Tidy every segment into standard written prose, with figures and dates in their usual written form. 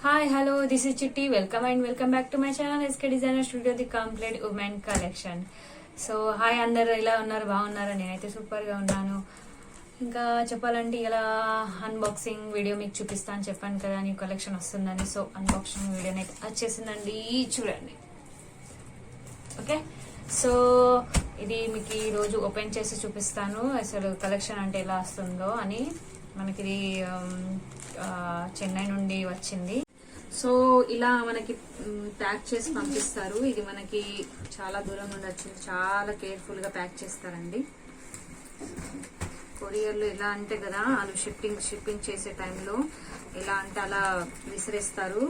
Hi, hello, this is Chitti. Welcome back to my channel SK Designer Studio, the complete women collection. So hi అందరు ఎలా ఉన్నారు, బాగున్నారా? నేనైతే సూపర్గా ఉన్నాను. ఇంకా చెప్పాలంటే ఇలా అన్బాక్సింగ్ వీడియో మీకు చూపిస్తాను చెప్పాను కదా, న్యూ కలెక్షన్ వస్తుందని. సో అన్బాక్సింగ్ వీడియో అయితే వచ్చేసిందండి, చూడండి. ఓకే, సో ఇది మీకు ఈరోజు ఓపెన్ చేసి చూపిస్తాను అసలు కలెక్షన్ అంటే ఎలా వస్తుందో అని. మనకి ఇది చెన్నై నుండి వచ్చింది. సో ఇలా మనకి ప్యాక్ చేసి పంపిస్తారు. ఇది మనకి చాలా దూరం నుండి వచ్చింది, చాలా కేర్ఫుల్ గా ప్యాక్ చేస్తారండి. కొరియర్లో ఎలా అంటే కదా, వాళ్ళు షిప్పింగ్ చేసే టైంలో ఎలా అంటే అలా విసిరేస్తారు.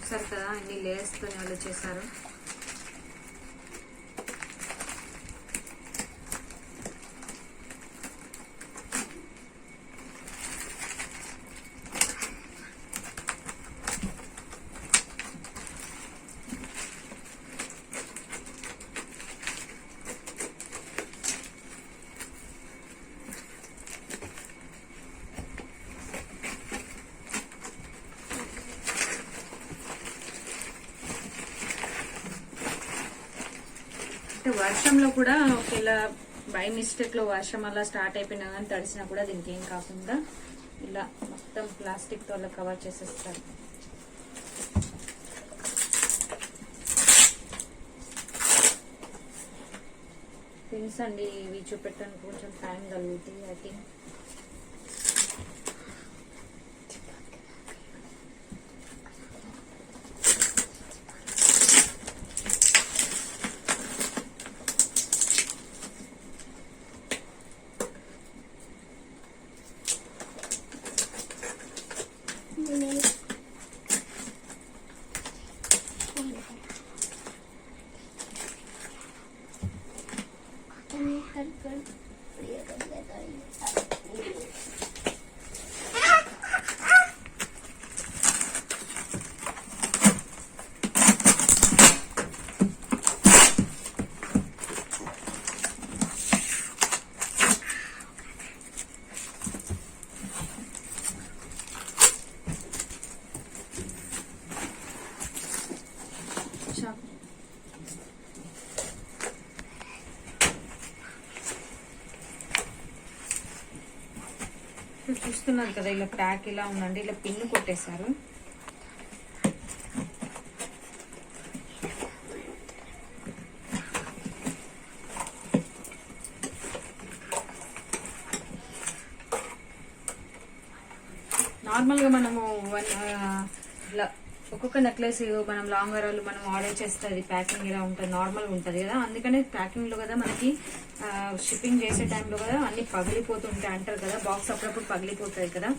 సరే కదా, అన్ని లేయర్స్ తో వాళ్ళు చేశారు. వర్షంలో కూడా ఇలా బై మిస్టేక్ లో వర్షం అలా స్టార్ట్ అయిపోయినా కానీ తడిసినా కూడా దీనికి ఏం కాకుండా ఇలా మొత్తం ప్లాస్టిక్ తో అలా కవర్ చేసేస్తారు. థింగ్స్ అండి ఇవి చూపెట్టడానికి కొంచెం టైం కలుగుతుంది. ఐ థింక్ చూస్తున్నారు కదా, ఇలా ప్యాక్ ఇలా ఉందండి. ఇలా పిన్ను కొట్టేశారు. నార్మల్ గా మనము ఇలా ఒక్కొక్క నెక్లెస్ మనం లాంగ్ హరాలు మనం ఆర్డర్ చేస్తే అది ప్యాకింగ్ ఇలా ఉంటుంది, నార్మల్ ఉంటుంది కదా. అందుకనే ప్యాకింగ్ లో కదా మనకి షిప్పింగ్ చేసే టైంలో కదా అన్ని పగిలిపోతుంటాయి అంటారు కదా, బాక్స్ అప్పుడప్పుడు పగిలిపోతాయి కదా.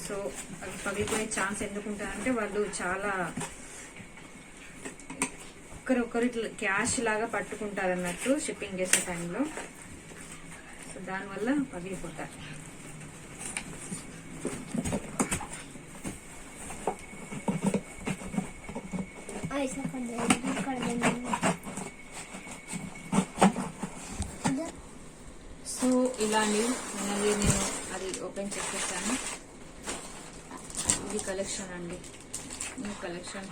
సో అది పగిలిపోయే ఛాన్స్ ఎందుకు ఉంటారంటే వాళ్ళు చాలా ఒకరు క్యాష్ లాగా పట్టుకుంటారు అన్నట్టు షిప్పింగ్ చేసే టైంలో. సో దానివల్ల పగిలిపోతారు. సో ఇలా నేను అది ఓపెన్ చేసేసాను. ఇది కలెక్షన్ అండి, న్యూ కలెక్షన్.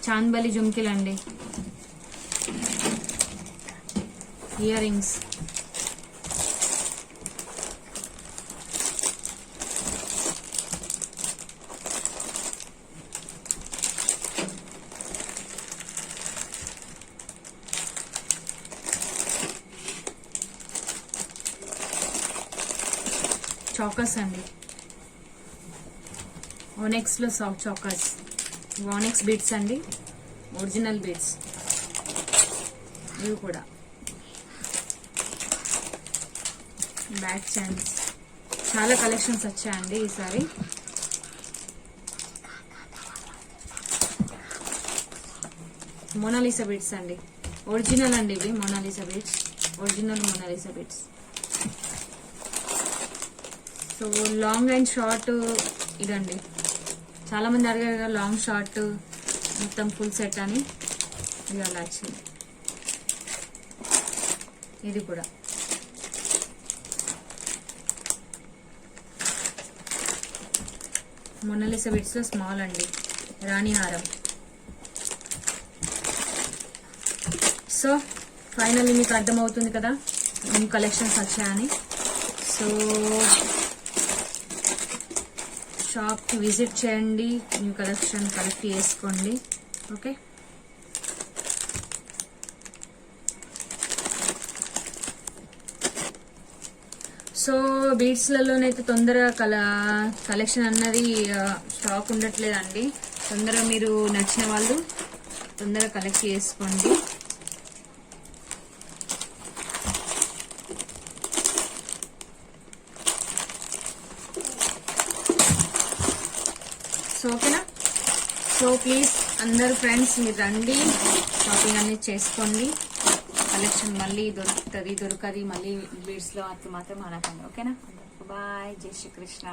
చాంద్బలి జుమ్కిలండి, ఇయర్ రింగ్స్, చాకర్స్ అండి, ఓనెక్స్ లో సాఫ్ట్ చాకర్స్, వానెక్స్ బీట్స్ అండి. ఒరిజినల్ బీడ్స్ ఇవి కూడా. బ్యాక్ చైన్స్ చాలా కలెక్షన్స్ వచ్చాయండి ఈసారి. మొనాలిసా బీడ్స్ అండి, ఒరిజినల్ అండి ఇవి. Mona Lisa beads, original Mona Lisa beads. So long and short ఇదండి. చాలా మంది అడిగారు కదా లాంగ్ షార్ట్ మొత్తం ఫుల్ సెట్ అని. ఇది అలా వచ్చింది. ఇది కూడా మొనాలిసా బిట్స్ లో స్మాల్ అండి, రాణి హారం. సో ఫైనల్లీ మీకు అర్థమవుతుంది కదా న్యూ కలెక్షన్స్ వచ్చాయని. సో షాప్కి విజిట్ చేయండి, న్యూ కలెక్షన్ కలెక్ట్ చేసుకోండి. ఓకే, సో బీడ్స్లలోనైతే తొందరగా కలెక్షన్ అన్నది స్టాక్ ఉండట్లేదండి. తొందరగా మీరు నచ్చిన వాళ్ళు తొందరగా కలెక్ట్ చేసుకోండి. సో ఓకేనా. సో ప్లీజ్ అందరు ఫ్రెండ్స్ మీరు రండి, షాపింగ్ అనేది చేసుకోండి. కలెక్షన్ మళ్ళీ దొరకది మళ్ళీ బీడ్స్ లో మాత్రం అనకండి. ఓకేనా. బాయ్, జై శ్రీకృష్ణ.